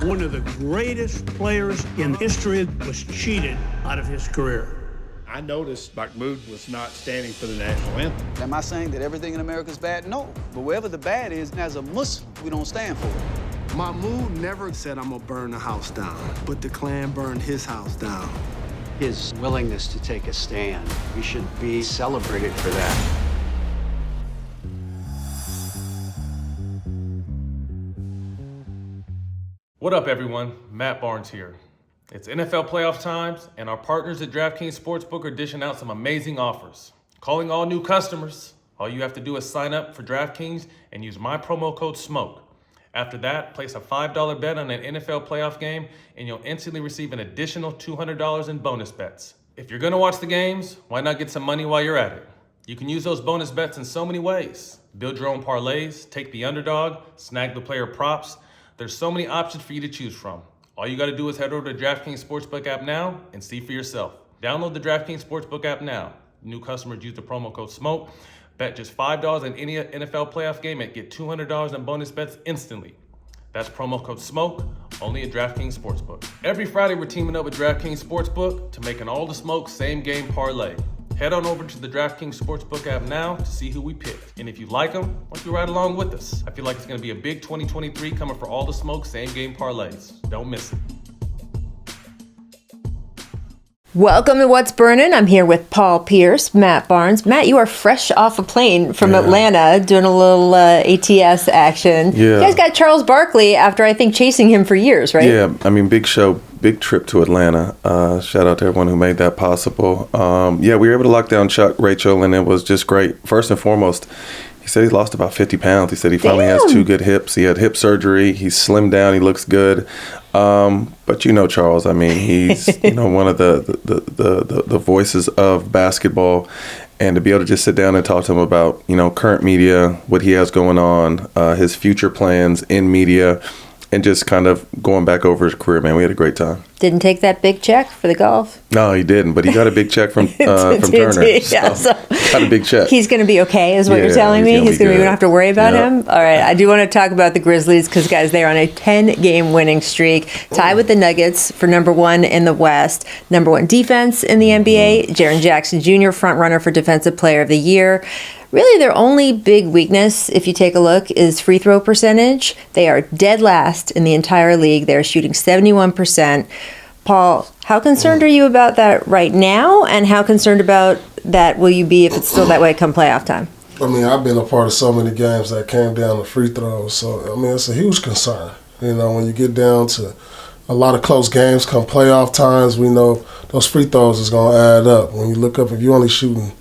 One of the greatest players in history was cheated out of his career. I noticed Mahmoud was not standing for the national anthem. Am I saying that everything in America is bad? No. But wherever the bad is, as a Muslim, we don't stand for it. Mahmoud never said, I'm gonna burn the house down, but the Klan burned his house down. His willingness to take a stand, we should be celebrated for that. What up, everyone? Matt Barnes here. It's NFL playoff times, and our partners at DraftKings Sportsbook are dishing out some amazing offers. Calling all new customers, all you have to do is sign up for DraftKings and use my promo code SMOKE. After that, place a $5 bet on an NFL playoff game, and you'll instantly receive an additional $200 in bonus bets. If you're gonna watch the games, why not get some money while you're at it? You can use those bonus bets in so many ways. Build your own parlays, take the underdog, snag the player props. There's so many options for you to choose from. All you gotta do is head over to DraftKings Sportsbook app now and see for yourself. Download the DraftKings Sportsbook app now. New customers use the promo code SMOKE. Bet just $5 in any NFL playoff game and get $200 in bonus bets instantly. That's promo code SMOKE, only at DraftKings Sportsbook. Every Friday, we're teaming up with DraftKings Sportsbook to make an all the smoke same game parlay. Head on over to the DraftKings Sportsbook app now to see who we picked. And if you like them, why don't you ride along with us? I feel like it's gonna be a big 2023 coming for all the smoke same game parlays. Don't miss it. Welcome to What's Burnin'. I'm here with Paul Pierce, Matt Barnes. Matt, you are fresh off a plane from Atlanta doing a little ATS action. Yeah. You guys got Charles Barkley after, I think, chasing him for years, right? Yeah, I mean, big show, big trip to Atlanta. Shout out to everyone who made that possible. We were able to lock down Chuck, Rachel, and it was just great. First and foremost, he said he's lost about 50 pounds. He said he finally has two good hips. He had hip surgery. He's slimmed down. He looks good. But you know Charles, I mean, he's one of the voices of basketball, and to be able to just sit down and talk to him about current media, what he has going on, his future plans in media, and just kind of going back over his career, man, we had a great time. Didn't take that big check for the golf? No, he didn't, but he got a big check from Turner. So got a big check. He's going to be okay, is what you're telling me? He's going to don't have to worry about him? All right, I do want to talk about the Grizzlies because, guys, they're on a 10-game winning streak, tied with the Nuggets for number one in the West, number one defense in the NBA. Jaren Jackson Jr., front runner for Defensive Player of the Year. Really, their only big weakness, if you take a look, is free throw percentage. They are dead last in the entire league. They're shooting 71%. Paul, how concerned are you about that right now? And how concerned about that will you be if it's still that way come playoff time? I mean, I've been a part of so many games that came down to free throws. So, I mean, it's a huge concern. When you get down to a lot of close games come playoff times, we know those free throws is going to add up. When you look up, if you're only shooting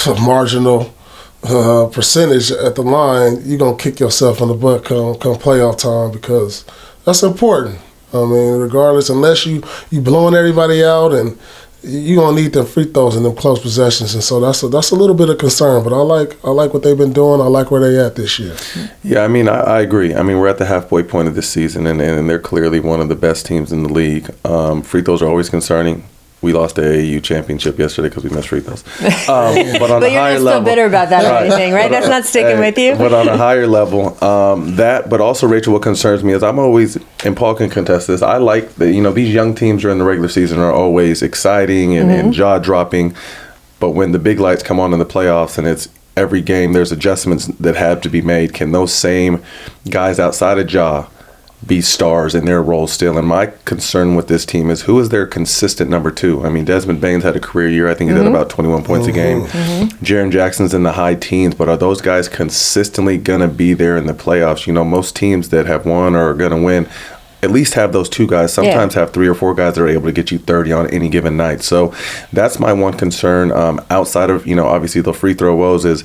a marginal percentage at the line, you're going to kick yourself in the butt come playoff time because that's important. I mean, regardless, unless you blowing everybody out, and you're going to need them free throws in them close possessions. And so that's a little bit of concern, but I like what they've been doing. I like where they at this year. Yeah, I mean, I agree. I mean, we're at the halfway point of this season, and they're clearly one of the best teams in the league. Free throws are always concerning. We lost the AAU championship yesterday because we missed free throws. But on but you're not still bitter about that or anything, right? That's not sticking with you. But on a higher level, but also, Rachel, what concerns me is I'm always, and Paul can contest this, I like that, these young teams during the regular season are always exciting and jaw-dropping. But when the big lights come on in the playoffs and it's every game, there's adjustments that have to be made. Can those same guys outside of Ja be stars in their role still? And my concern with this team is who is their consistent number two? I mean, Desmond Bane's had a career year. I think he's at about 21 points a game. Jaren Jackson's in the high teens, but are those guys consistently going to be there in the playoffs? Most teams that have won or are going to win at least have those two guys, sometimes have three or four guys that are able to get you 30 on any given night. So that's my one concern outside of, obviously the free throw woes is,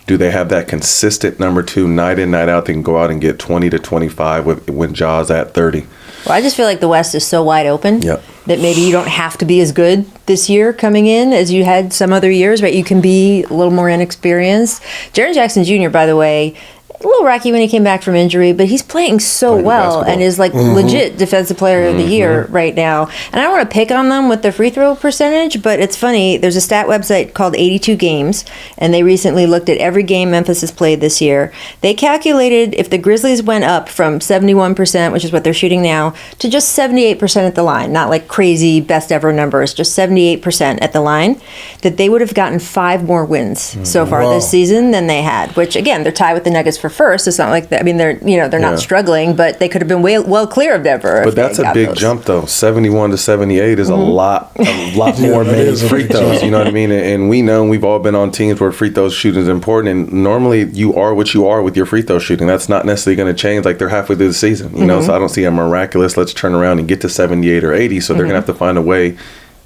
do they have that consistent number two night in, night out? They can go out and get 20 to 25 when Ja's at 30. Well, I just feel like the West is so wide open that maybe you don't have to be as good this year coming in as you had some other years, right? You can be a little more inexperienced. Jaren Jackson Jr., by the way, a little rocky when he came back from injury, but he's playing so Playing well basketball. and is like legit defensive player of the year right now. And I don't want to pick on them with the free throw percentage, but it's funny. There's a stat website called 82 Games, and they recently looked at every game Memphis has played this year. They calculated if the Grizzlies went up from 71%, which is what they're shooting now, to just 78% at the line, not like crazy best ever numbers, just 78% at the line, that they would have gotten 5 more wins so far this season than they had, which again, they're tied with the Nuggets for first. It's not like that. I mean, they're not struggling, but they could have been well clear of Denver. But that's a big jump, though. 71 to 78 is a lot more many free throws. You know what I mean? And we know we've all been on teams where free throws shooting is important. And normally you are what you are with your free throw shooting. That's not necessarily going to change. Like they're halfway through the season, you know. So I don't see a miraculous let's turn around and get to 78 or 80. So they're going to have to find a way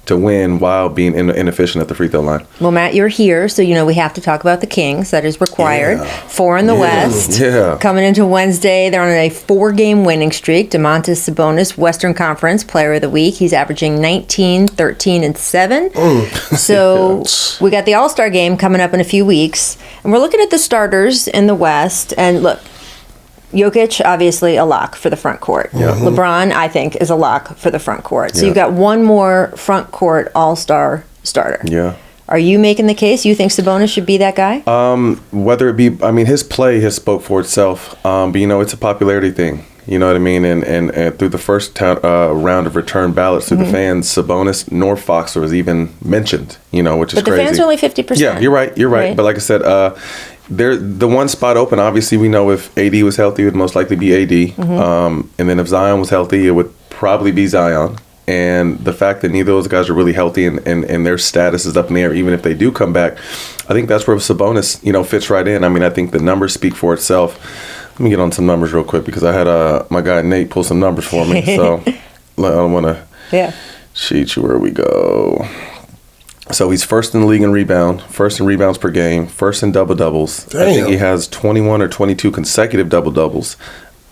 to win while being inefficient at the free throw line. Well, Matt, you're here, so we have to talk about the Kings. That is required. 4 in the West. Yeah. Coming into Wednesday, they're on a 4-game winning streak. Domantas Sabonis, Western Conference Player of the Week. He's averaging 19, 13, and 7. So we got the All-Star game coming up in a few weeks, and we're looking at the starters in the West. And look, Jokic, obviously a lock for the front court. LeBron, I think, is a lock for the front court. So you've got one more front court all-star starter. Yeah. Are you making the case? You think Sabonis should be that guy? Whether it be, I mean, his play has spoke for itself. But, it's a popularity thing. You know what I mean? And through the first round of return ballots through the fans, Sabonis nor Fox was even mentioned, which is crazy. But the fans are only 50%. Yeah, you're right. But like I said, the one spot open, obviously we know if AD was healthy, it would most likely be AD. And then if Zion was healthy, it would probably be Zion. And the fact that neither of those guys are really healthy and their status is up in the air, even if they do come back, I think that's where Sabonis, fits right in. I mean, I think the numbers speak for itself. Let me get on some numbers real quick because I had my guy Nate pull some numbers for me. So I don't want to cheat you. Where we go. So he's first in the league in rebound, first in rebounds per game, first in double-doubles. I think he has 21 or 22 consecutive double-doubles.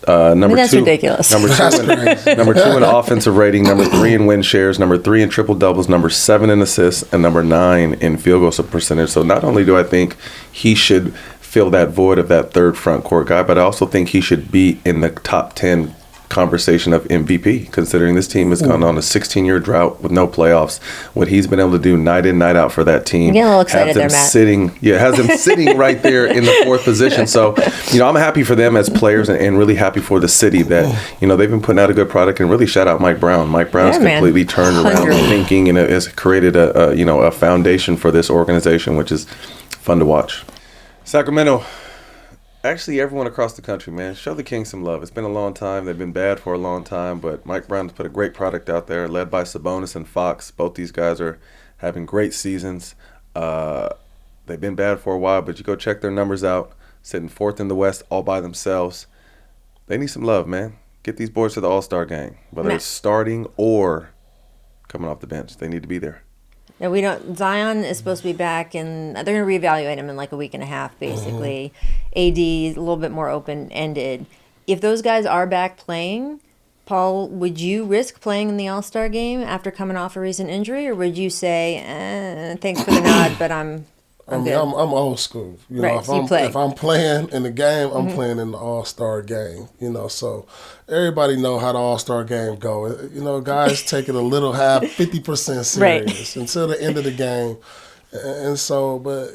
That's ridiculous. Number two in offensive rating, number 3 in win shares, number 3 in triple-doubles, number 7 in assists, and number 9 in field goal percentage. So not only do I think he should fill that void of that third front court guy, but I also think he should be in the top 10 conversation of MVP, considering this team has gone on a 16-year drought with no playoffs. What he's been able to do night in, night out for that team. You're getting a little excited there, Matt. Has them sitting right there in the 4th position. So, I'm happy for them as players and really happy for the city that, they've been putting out a good product, and really shout out Mike Brown. Mike Brown has completely turned around the thinking and has created a foundation for this organization, which is fun to watch. Sacramento. Actually, everyone across the country, man, show the Kings some love. It's been a long time. They've been bad for a long time, but Mike Brown has put a great product out there, led by Sabonis and Fox. Both these guys are having great seasons. They've been bad for a while, but you go check their numbers out, sitting 4th in the West all by themselves. They need some love, man. Get these boys to the All-Star game, whether it's starting or coming off the bench. They need to be there. No, Zion is supposed to be back, and they're going to reevaluate him in like a week and a half, basically. AD is a little bit more open-ended. If those guys are back playing, Paul, would you risk playing in the All-Star game after coming off a recent injury, or would you say, thanks for the nod, but I'm good? I'm old school. If I'm playing in the game, I'm playing in the All-Star game. So everybody know how the All-Star game go. Guys take it a little 50% serious until the end of the game, and so. But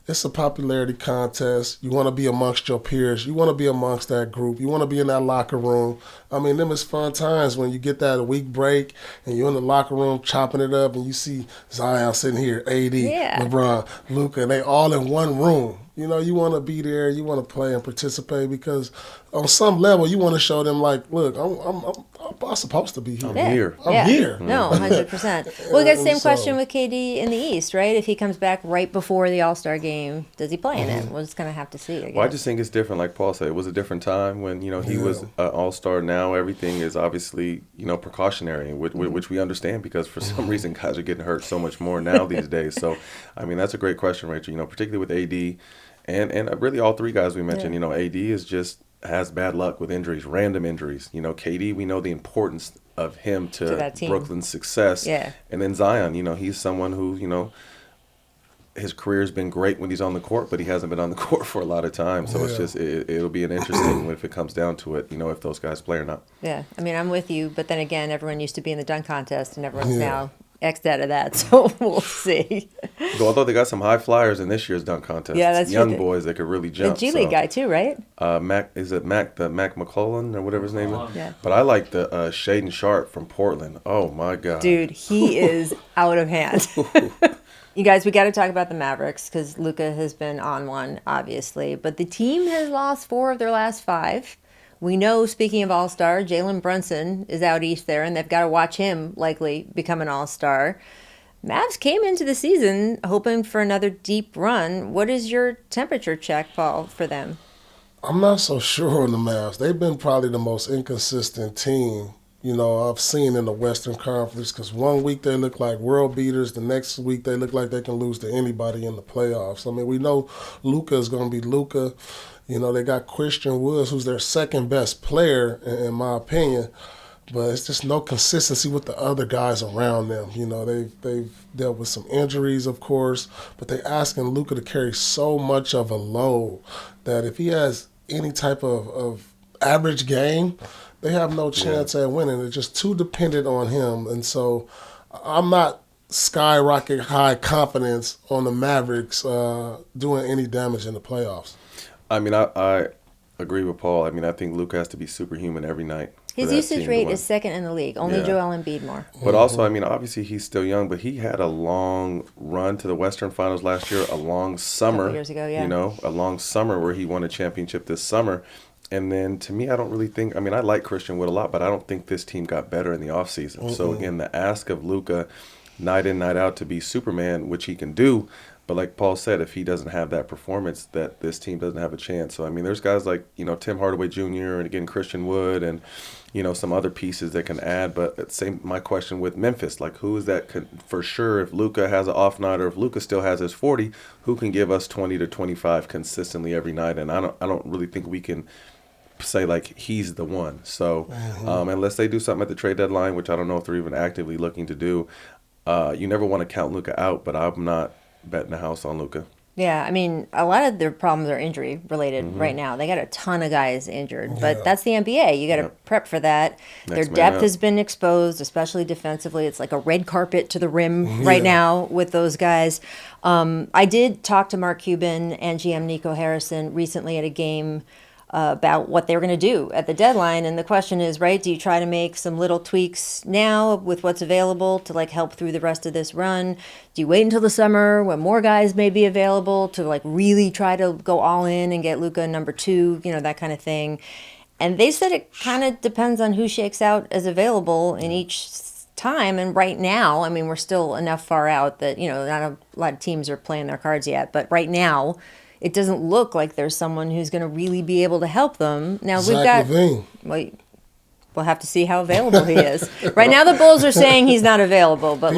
it's a popularity contest. You want to be amongst your peers. You want to be amongst that group. You want to be in that locker room. I mean, them is fun times when you get that week break and you're in the locker room chopping it up and you see Zion sitting here, AD, LeBron, Luka, and they all in one room. You want to be there. You want to play and participate because on some level you want to show them like, look, I'm supposed to be here. I'm here. No, 100%. Well, we got the same question with KD in the East, right? If he comes back right before the All-Star game, does he play in it? We're just going to have to see, I guess. Well, I just think it's different. Like Paul said, it was a different time when, he was an All-Star. Now everything is obviously, precautionary, which we understand because for some reason guys are getting hurt so much more now these days. So, I mean, that's a great question, Rachel, particularly with AD and really all 3 guys we mentioned. AD is just has bad luck with injuries, random injuries. KD, we know the importance of him to that team. Brooklyn's success. Yeah. And then Zion, he's someone who, his career's been great when he's on the court, but he hasn't been on the court for a lot of time. So it's just it'll be an interesting if it comes down to it, if those guys play or not. Yeah, I mean, I'm with you, but then again, everyone used to be in the dunk contest, and everyone's now X'd out of that, so we'll see. Although they got some high flyers in this year's dunk contest. Yeah, that's young true. boys that could really jump. The G League guy too, right? Mac McClellan or whatever his name is? Yeah. But I like the Shaedon Sharp from Portland. Oh my God. Dude, he is out of hand. You guys, we got to talk about the Mavericks because Luka has been on one, obviously. But the team has lost 4 of their last 5. We know, speaking of All-Star, Jalen Brunson is out east there, and they've got to watch him likely become an All-Star. Mavs came into the season hoping for another deep run. What is your temperature check, Paul, for them? I'm not so sure on the Mavs. They've been probably the most inconsistent team I've seen in the Western Conference, because one week they look like world beaters, the next week they look like they can lose to anybody in the playoffs. I mean, we know Luka is going to be Luka. They got Christian Woods, who's their second best player, in my opinion, but it's just no consistency with the other guys around them. They've dealt with some injuries, of course, but they're asking Luka to carry so much of a load that if he has any type of average game, they have no chance at winning. They're just too dependent on him. And so I'm not skyrocket high confidence on the Mavericks doing any damage in the playoffs. I mean, I agree with Paul. I mean, I think Luka has to be superhuman every night. His usage rate is second in the league. Only Joel Embiid more. But also, I mean, obviously he's still young, but he had a long run to the Western Finals last year, a long summer. A couple years ago, a long summer where he won a championship this summer. And then, to me, I don't really think – I mean, I like Christian Wood a lot, but I don't think this team got better in the offseason. Mm-hmm. So, again, the ask of Luka night in, night out to be Superman, which he can do, but like Paul said, if he doesn't have that performance, that this team doesn't have a chance. So, I mean, there's guys like, Tim Hardaway Jr. and, again, Christian Wood and, some other pieces that can add. But my question with Memphis, like, who is that for sure, if Luka has an off night or if Luka still has his 40, who can give us 20 to 25 consistently every night? And I don't really think we can – say like he's the one. So unless they do something at the trade deadline, which I don't know if they're even actively looking to do, you never want to count Luka out, but I'm not betting the house on Luka. Yeah, I mean, a lot of their problems are injury related right now. They got a ton of guys injured, but that's the NBA. You got to prep for that. Their depth has been exposed, especially defensively. It's like a red carpet to the rim right now with those guys. I did talk to Mark Cuban and GM Nico Harrison recently at a game about what they were going to do at the deadline. And the question is, right, do you try to make some little tweaks now with what's available to like help through the rest of this run? Do you wait until the summer when more guys may be available to like really try to go all in and get Luka number 2, that kind of thing? And they said it kind of depends on who shakes out as available in each time. And right now, I mean, we're still enough far out that, not a lot of teams are playing their cards yet. But right now, it doesn't look like there's someone who's going to really be able to help them. Now Zach LaVine. We'll have to see how available he is. Right now, the Bulls are saying he's not available, but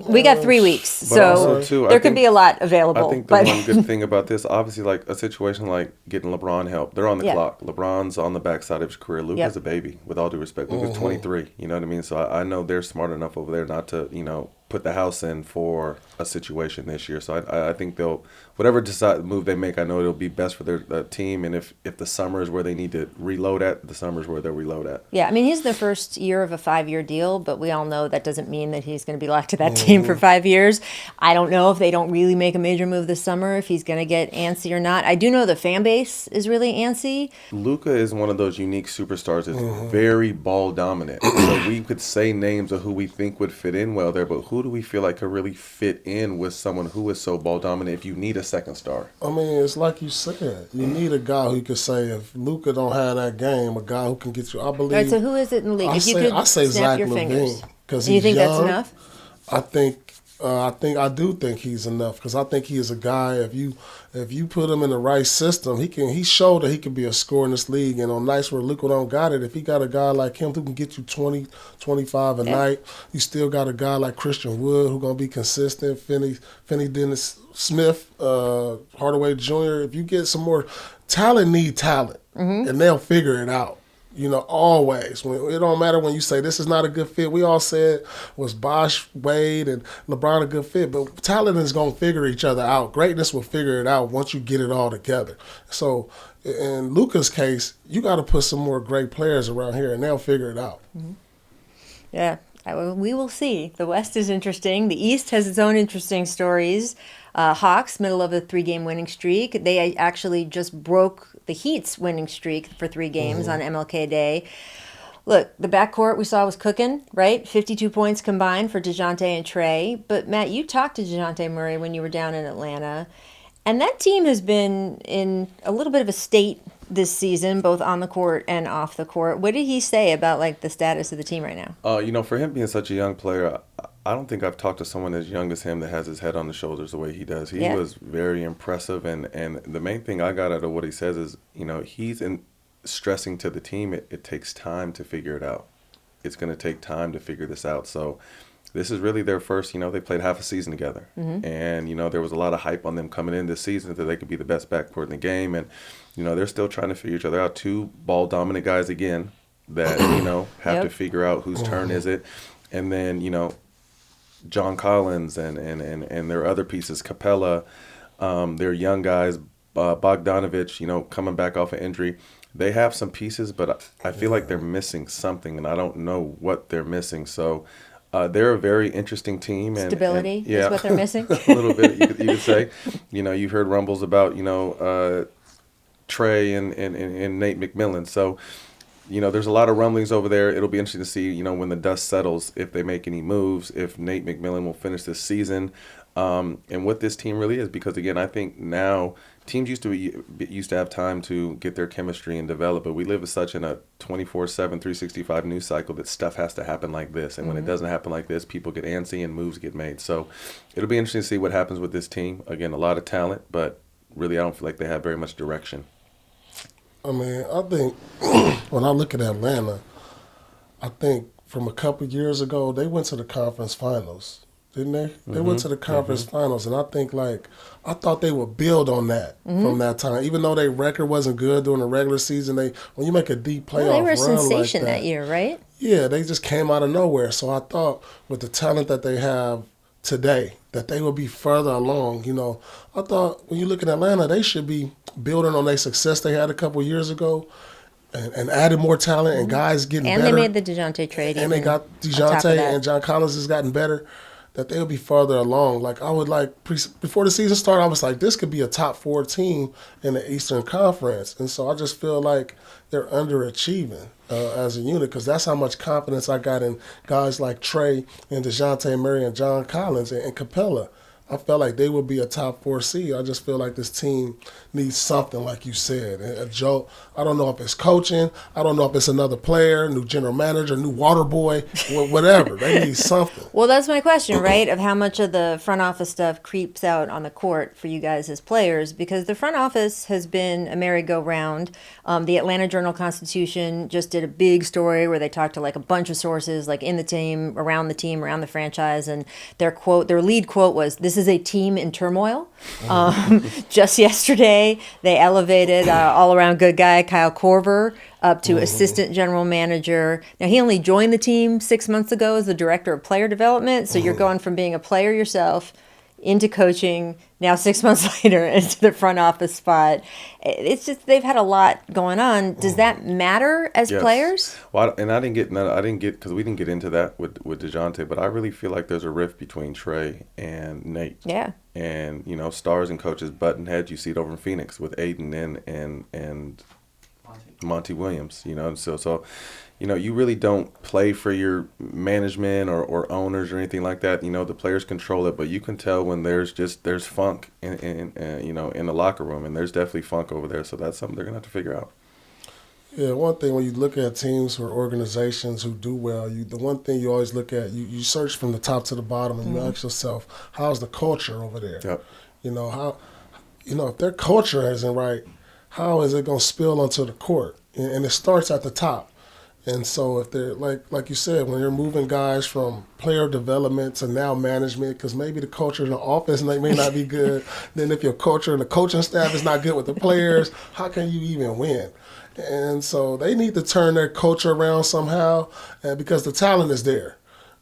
we got 3 weeks, so there could be a lot available. I think the one good thing about this, obviously, like a situation like getting LeBron help, they're on the clock. LeBron's on the backside of his career. Luka's a baby, with all due respect. Luka's 23. You know what I mean? So I know they're smart enough over there not to, put the house in for a situation this year. So I think they'll, whatever move they make, I know it'll be best for their team. And if the summer is where they need to reload at, the summer is where they'll reload at. Yeah, I mean, he's the first year of a 5-year deal, but we all know that doesn't mean that he's going to be locked to that team for 5 years. I don't know if they don't really make a major move this summer, if he's going to get antsy or not. I do know the fan base is really antsy. Luka is one of those unique superstars that's very ball dominant. So we could say names of who we think would fit in well there, but who do we feel like could really fit in with someone who is so ball dominant if you need a second star? I mean, it's like you said. You need a guy who could say, if Luka don't have that game, a guy who can get you. I believe. All right, so who is it in the league? I say snap Zach your LaVine, fingers. because you think young. That's enough? I do think he's enough, because I think he is a guy. If you put him in the right system, he showed that he can be a scorer in this league. And on nights where Luka don't got it, if he got a guy like him who can get you 20, 25 a night, you still got a guy like Christian Wood who gonna be consistent. Finney Dennis Smith, Hardaway Jr. If you get some more talent, need talent, and they'll figure it out. Always. It don't matter when you say this is not a good fit. We all said, was Bosh, Wade, and LeBron a good fit? But talent is going to figure each other out. Greatness will figure it out once you get it all together. So in Luka's case, you got to put some more great players around here, and they'll figure it out. Mm-hmm. Yeah. We will see. The West is interesting. The East has its own interesting stories. Hawks, middle of a 3-game winning streak. They actually just broke the Heat's winning streak for 3 games on MLK Day. Look, the backcourt we saw was cooking, right? 52 points combined for DeJounte and Trey. But, Matt, you talked to DeJounte Murray when you were down in Atlanta. And that team has been in a little bit of a state this season, both on the court and off the court. What did he say about the status of the team right now? For him being such a young player, I don't think I've talked to someone as young as him that has his head on the shoulders the way he does. He was very impressive, and the main thing I got out of what he says is, he's stressing to the team, it takes time to figure it out. It's going to take time to figure this out. So this is really their first, they played half a season together. Mm-hmm. And, there was a lot of hype on them coming in this season that they could be the best backcourt in the game. And, they're still trying to figure each other out. 2 ball-dominant guys again that, have to figure out whose turn is it. And then, John Collins and their other pieces, Capella, their young guys, Bogdanovich, coming back off an injury. They have some pieces, but I feel like they're missing something, and I don't know what they're missing. So they're a very interesting team. Stability is what they're missing? A little bit, you could say. You've heard rumbles about, Trey and Nate McMillan. So, there's a lot of rumblings over there. It'll be interesting to see, when the dust settles, if they make any moves, if Nate McMillan will finish this season, and what this team really is. Because, again, I think now teams used to have time to get their chemistry and develop, but we live as such in a 24/7, 365 news cycle that stuff has to happen like this. And when it doesn't happen like this, people get antsy and moves get made. So it'll be interesting to see what happens with this team. Again, a lot of talent, but really I don't feel like they have very much direction. I mean, I think when I look at Atlanta, I think from a couple of years ago, they went to the conference finals, didn't they? They went to the conference finals, and I think, I thought they would build on that from that time. Even though their record wasn't good during the regular season, when you make a deep playoff they were a run sensation like that year, right? Yeah, they just came out of nowhere. So I thought with the talent that they have today, that they will be further along. I thought when you look at Atlanta, they should be building on their success they had a couple of years ago and added more talent and guys getting better. And they made the DeJounte trade. And they got DeJounte and John Collins has gotten better, that they'll be further along. I would before the season started, I was like, this could be a top 4 team in the Eastern Conference. And so I just feel like they're underachieving as a unit, because that's how much confidence I got in guys like Trey and DeJounte Murray and John Collins and Capella. I felt like they would be a top 4 seed. I just feel like this team needs something, like you said. And Joe, I don't know if it's coaching. I don't know if it's another player, new general manager, new water boy, whatever. They need something. Well, that's my question, right, of how much of the front office stuff creeps out on the court for you guys as players, because the front office has been a merry-go-round. The Atlanta Journal-Constitution just did a big story where they talked to a bunch of sources in the team, around the franchise, and their lead quote was, "This is a team in turmoil." Just yesterday, they elevated all-around good guy Kyle Korver up to assistant general manager. Now, he only joined the team 6 months ago as the director of player development, so you're going from being a player yourself into coaching, now 6 months later into the front office spot. It's just they've had a lot going on. Does that matter as players? Well, and I didn't get because we didn't get into that with DeJounte, but I really feel like there's a rift between Trey and Nate. Yeah. And stars and coaches button heads. You see it over in Phoenix with Aiden and Monty Williams. So you really don't play for your management or owners or anything like that. The players control it, but you can tell when there's funk in the locker room, and there's definitely funk over there. So that's something they're gonna have to figure out. Yeah, one thing when you look at teams or organizations who do well, the one thing you always look at, you search from the top to the bottom, and you ask yourself, how's the culture over there? Yep. If their culture isn't right, how is it gonna spill onto the court? And it starts at the top. And so if they're like you said, when you're moving guys from player development to now management, because maybe the culture in the office may not be good, then if your culture and the coaching staff is not good with the players, how can you even win? And so they need to turn their culture around somehow, because the talent is there.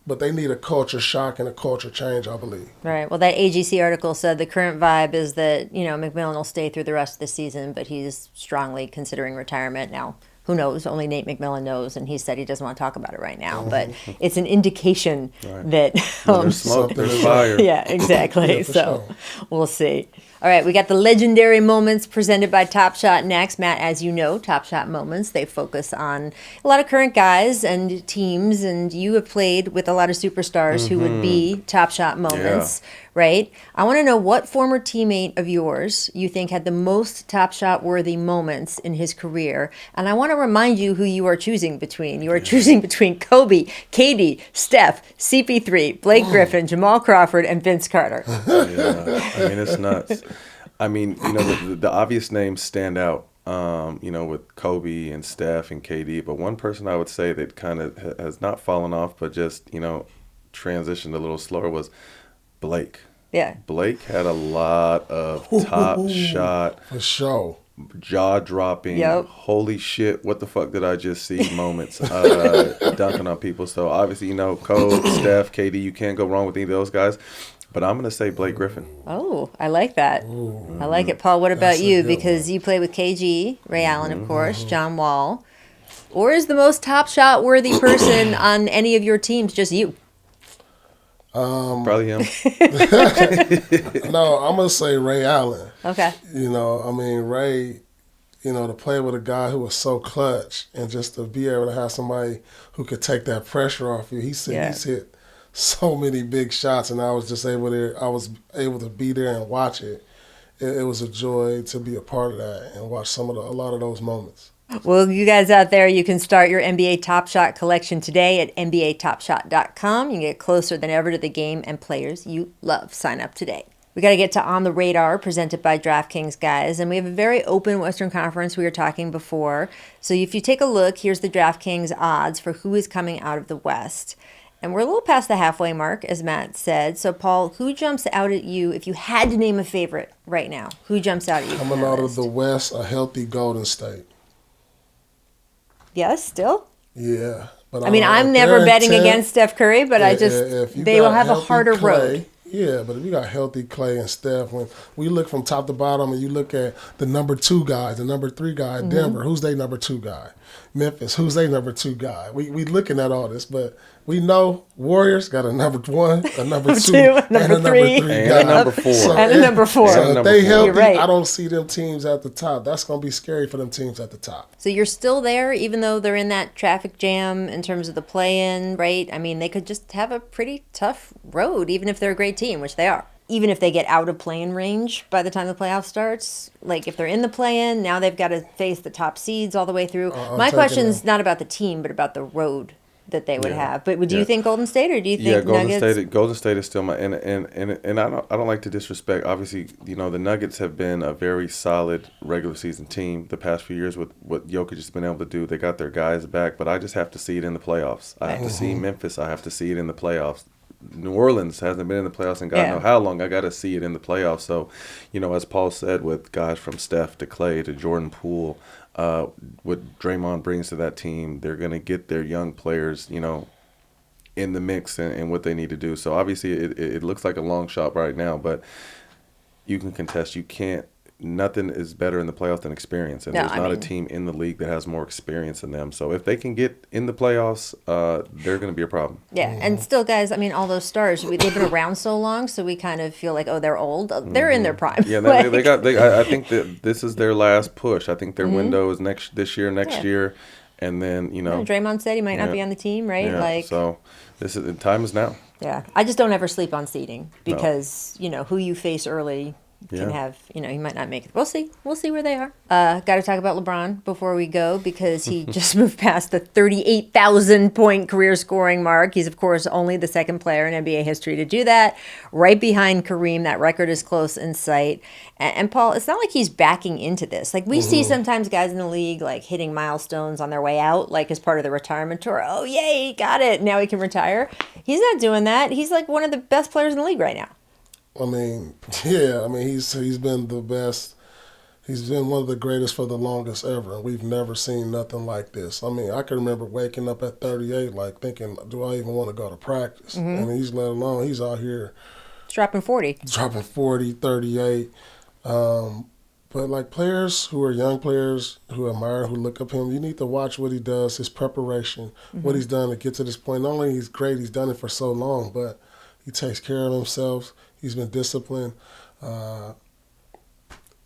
But they need a culture shock and a culture change, I believe. Right. Well, that AGC article said the current vibe is that, McMillan will stay through the rest of the season, but he's strongly considering retirement now. Who knows? Only Nate McMillan knows, and he said he doesn't want to talk about it right now. But it's an indication that there's smoke, there's fire. Yeah, exactly. Yeah, so sure. we'll see. All right, we got the legendary moments presented by Top Shot next. Matt, as you know, Top Shot moments, they focus on a lot of current guys and teams, and you have played with a lot of superstars who would be Top Shot moments, right? I want to know what former teammate of yours you think had the most Top Shot worthy moments in his career, and I want to remind you who you are choosing between. You are choosing between Kobe, KD, Steph, CP3, Blake Griffin, Jamal Crawford, and Vince Carter. Yeah, I mean, it's nuts. I mean, the obvious names stand out, with Kobe and Steph and KD. But one person I would say that kind of has not fallen off, but just, transitioned a little slower was Blake. Yeah. Blake had a lot of top shot, For sure. jaw-dropping, holy shit, what the fuck did I just see moments dunking on people. So obviously, Kobe, Steph, KD, you can't go wrong with any of those guys. But I'm going to say Blake Griffin. Oh, I like that. I like it. Paul, what about you? Because you play with KG, Ray Allen, of course, John Wall. Or is the most top shot worthy person on any of your teams just you? Probably him. No, I'm going to say Ray Allen. Okay. Ray, to play with a guy who was so clutch and just to be able to have somebody who could take that pressure off you. He's hit so many big shots, and I was able to be there and watch it. It was a joy to be a part of that and watch a lot of those moments. Well, you guys out there, you can start your NBA Top Shot collection today at NBATopShot.com. You can get closer than ever to the game and players you love. Sign up today. We got to get to On the Radar, presented by DraftKings, guys. And we have a very open Western Conference we were talking before. So if you take a look, here's the DraftKings odds for who is coming out of the West. And we're a little past the halfway mark, as Matt said. So, Paul, who jumps out at you if you had to name a favorite right now? Who jumps out at you? Coming out of the West, a healthy Golden State. Yes, still? Yeah. But I'm never betting against Steph Curry, but they will have a harder road. Yeah, but if you got healthy Clay and Steph, when we look from top to bottom and you look at the number 2 guy, the number 3 guy, Denver, who's their number 2 guy? Memphis, who's their number 2 guy? We looking at all this, but we know Warriors got a number 1, a number 2, and a number 3 guy. And a number 4. And a number 4. So if they healthy, right. I don't see them teams at the top. That's going to be scary for them teams at the top. So you're still there, even though they're in that traffic jam in terms of the play-in, right? I mean, they could just have a pretty tough road, even if they're a great team, which they are. Even if they get out of play-in range by the time the playoff starts, like if they're in the play-in, now they've got to face the top seeds all the way through. My question's not about the team, but about the road that they would have. But do you think Golden State, or do you think Nuggets? Golden State is still my and I don't like to disrespect. Obviously, the Nuggets have been a very solid regular season team the past few years with what Jokic has been able to do. They got their guys back, but I just have to see it in the playoffs. I have to see Memphis. I have to see it in the playoffs. New Orleans hasn't been in the playoffs in God know how long. I got to see it in the playoffs. So, as Paul said, with guys from Steph to Clay to Jordan Poole, what Draymond brings to that team, they're going to get their young players, in the mix and what they need to do. So, obviously, it looks like a long shot right now, but you can contest. You can't. Nothing is better in the playoffs than experience, and there's not a team in the league that has more experience than them. So if they can get in the playoffs, they're going to be a problem. Yeah, and still, guys, all those stars, they've been around so long, so we kind of feel like, they're old. They're in their prime. Yeah, I think that this is their last push. I think their window is next year, and then Draymond said he might not be on the team, right? Yeah, so time is now. Yeah, I just don't ever sleep on seeding because who you face early can have, he might not make it. We'll see. We'll see where they are. Got to talk about LeBron before we go because he just moved past the 38,000 point career scoring mark. He's, of course, only the second player in NBA history to do that, right behind Kareem. That record is close in sight. And Paul, it's not like he's backing into this. Like we see sometimes guys in the league like hitting milestones on their way out, like as part of the retirement tour. Oh, yay, got it. Now he can retire. He's not doing that. He's like one of the best players in the league right now. I mean, yeah. I mean, he's been the best. He's been one of the greatest for the longest ever, and we've never seen nothing like this. I mean, I can remember waking up at 38, like thinking, "Do I even want to go to practice?" And he's let alone he's out here dropping 40, 38. But like players who are young players who admire, who look up him, you need to watch what he does, his preparation, what he's done to get to this point. Not only he's great, he's done it for so long, but he takes care of himself. He's been disciplined.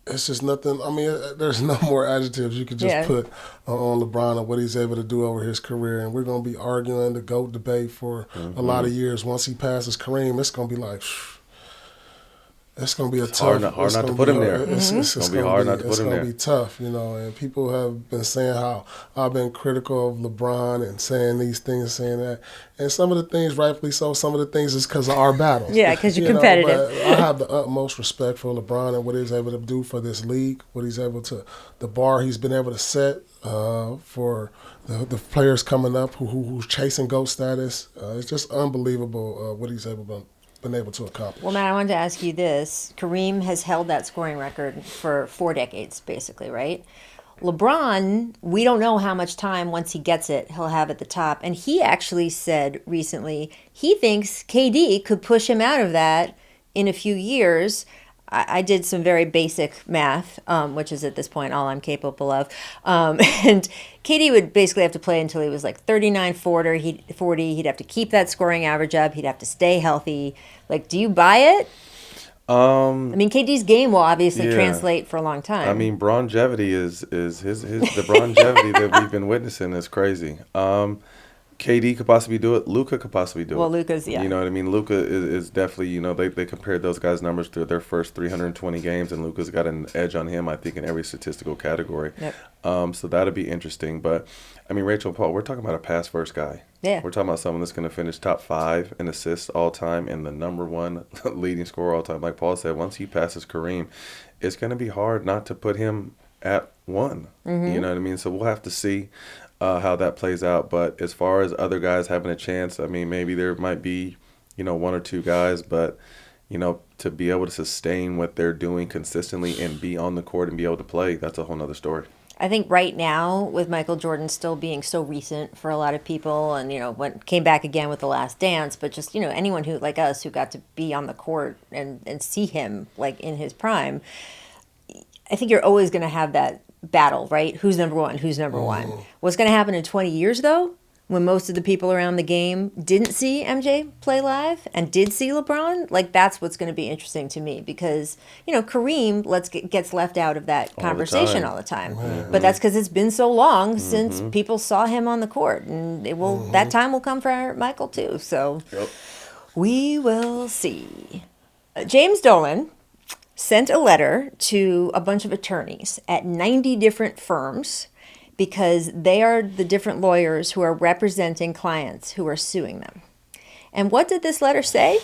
It's just nothing. I mean, there's no more adjectives you could just put on LeBron and what he's able to do over his career. And we're going to be arguing the GOAT debate for a lot of years. Once he passes Kareem, it's going to be like, it's going to be a tough. Hard not to put him there. It's going to be hard not to put him there. It's going to be tough, and people have been saying how I've been critical of LeBron and saying these things, saying that. And some of the things, rightfully so, some of the things is because of our battles. Yeah, because you're competitive. But I have the utmost respect for LeBron and what he's able to do for this league, what he's able to, the bar he's been able to set for the players coming up who's chasing GOAT status. It's just unbelievable what he's been able to accomplish. Well, Matt, I wanted to ask you this. Kareem has held that scoring record for 4 decades, basically, right? LeBron, we don't know how much time, once he gets it, he'll have at the top. And he actually said recently he thinks KD could push him out of that in a few years. I did some very basic math, which is at this point all I'm capable of. And KD would basically have to play until he was like 39, 40. He'd have to keep that scoring average up. He'd have to stay healthy. Like, do you buy it? I mean, KD's game will obviously translate for a long time. I mean, longevity is the longevity that we've been witnessing is crazy. KD could possibly do it. Luka could possibly do it. Well, Luka's, You know what I mean? Luka is definitely, they compared those guys' numbers to their first 320 games, and Luka's got an edge on him, I think, in every statistical category. Yep. So that'll be interesting. But, I mean, Rachel, Paul, we're talking about a pass-first guy. Yeah. We're talking about someone that's going to finish top 5 in assists all time and the number 1 leading scorer all time. Like Paul said, once he passes Kareem, it's going to be hard not to put him at 1. You know what I mean? So we'll have to see how that plays out. But as far as other guys having a chance, I mean, maybe there might be, 1 or 2 guys, but, to be able to sustain what they're doing consistently and be on the court and be able to play, that's a whole nother story. I think right now, with Michael Jordan still being so recent for a lot of people, and came back again with The Last Dance, but just anyone who like us who got to be on the court and see him like in his prime, I think you're always going to have that battle, right? Who's number 1? Who's number 1? What's going to happen in 20 years though, when most of the people around the game didn't see MJ play live and did see LeBron? Like, that's what's going to be interesting to me because, Kareem gets left out of that conversation all the time. But that's because it's been so long since people saw him on the court. And it will that time will come for Michael, too. So we will see. James Dolan sent a letter to a bunch of attorneys at 90 different firms because they are the different lawyers who are representing clients who are suing them. And what did this letter say?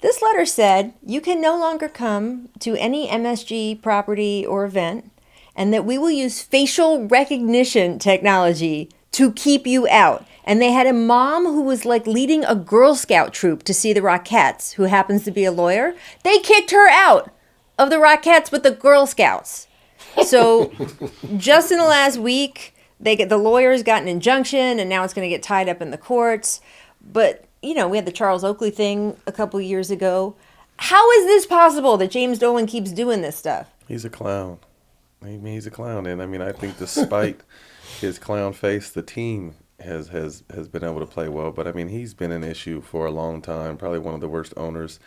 This letter said, you can no longer come to any MSG property or event, and that we will use facial recognition technology to keep you out. And they had a mom who was like leading a Girl Scout troop to see the Rockettes, who happens to be a lawyer. They kicked her out of the Rockettes with the Girl Scouts. So just in the last week, the lawyers got an injunction, and now it's going to get tied up in the courts. But, we had the Charles Oakley thing a couple years ago. How is this possible that James Dolan keeps doing this stuff? He's a clown. He's a clown. And, I think despite his clown face, the team has been able to play well. But, he's been an issue for a long time, probably one of the worst owners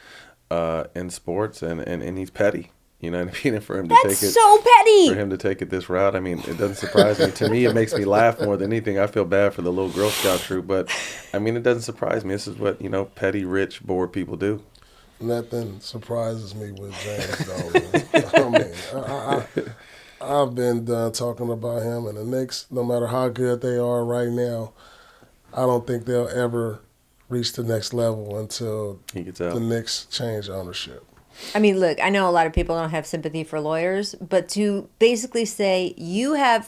in sports, and he's petty. You know what I mean? And for him to That's so petty. For him to take it this route, it doesn't surprise me. To me, it makes me laugh more than anything. I feel bad for the little Girl Scout troop, but it doesn't surprise me. This is what petty, rich, bored people do. Nothing surprises me with James Dolan. I've been done talking about him, and the Knicks, no matter how good they are right now, I don't think they'll ever reach the next level until He gets out. the Knicks change ownership. I mean, look, I know a lot of people don't have sympathy for lawyers, but to basically say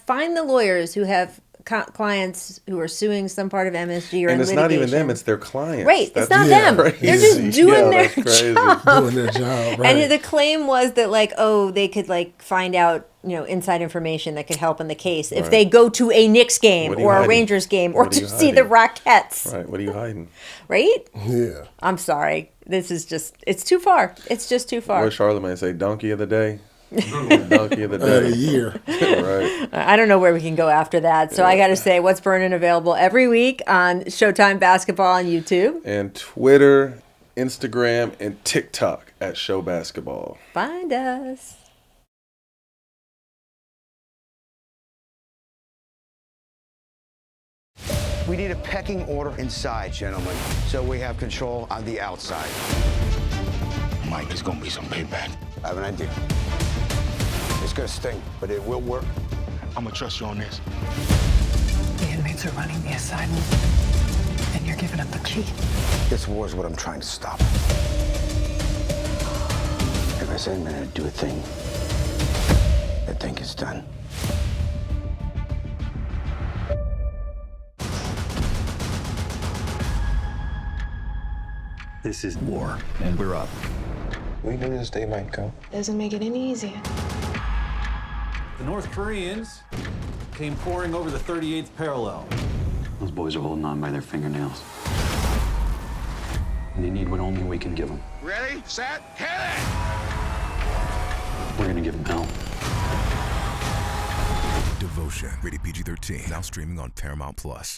find the lawyers who have clients who are suing some part of MSG or And in it's litigation. not even them; it's their clients. Right, it's not yeah, them. crazy. They're just doing their job. Doing their job, right? And the claim was that, like, oh, they could, like, find out, inside information that could help in the case if they go to a Knicks game What are you or a hiding? Rangers game or What are to you see the hiding? Rockettes. Right. What are you hiding? Right? Yeah. I'm sorry. This is just, it's too far. It's just too far. What Charlamagne say? Donkey of the day. Donkey of the Of the day. year. Right. I don't know where we can go after that. So I got to say, What's Burnin' available every week on Showtime Basketball on YouTube. And Twitter, Instagram, and TikTok at Show Basketball. Find us. We need a pecking order inside, gentlemen, so we have control on the outside. Mike, it's gonna be some payback. I have an idea. It's gonna sting, but it will work. I'm gonna trust you on this. The inmates are running the asylum, and you're giving up the key. This war is what I'm trying to stop. If I say I'm gonna do a thing, that thing is done. This is war, and we're up. We knew this day might come. Doesn't make it any easier. The North Koreans came pouring over the 38th parallel. Those boys are holding on by their fingernails. And they need what only we can give them. Ready, set, hit it! We're gonna give them hell. Devotion, rated PG-13, now streaming on Paramount+.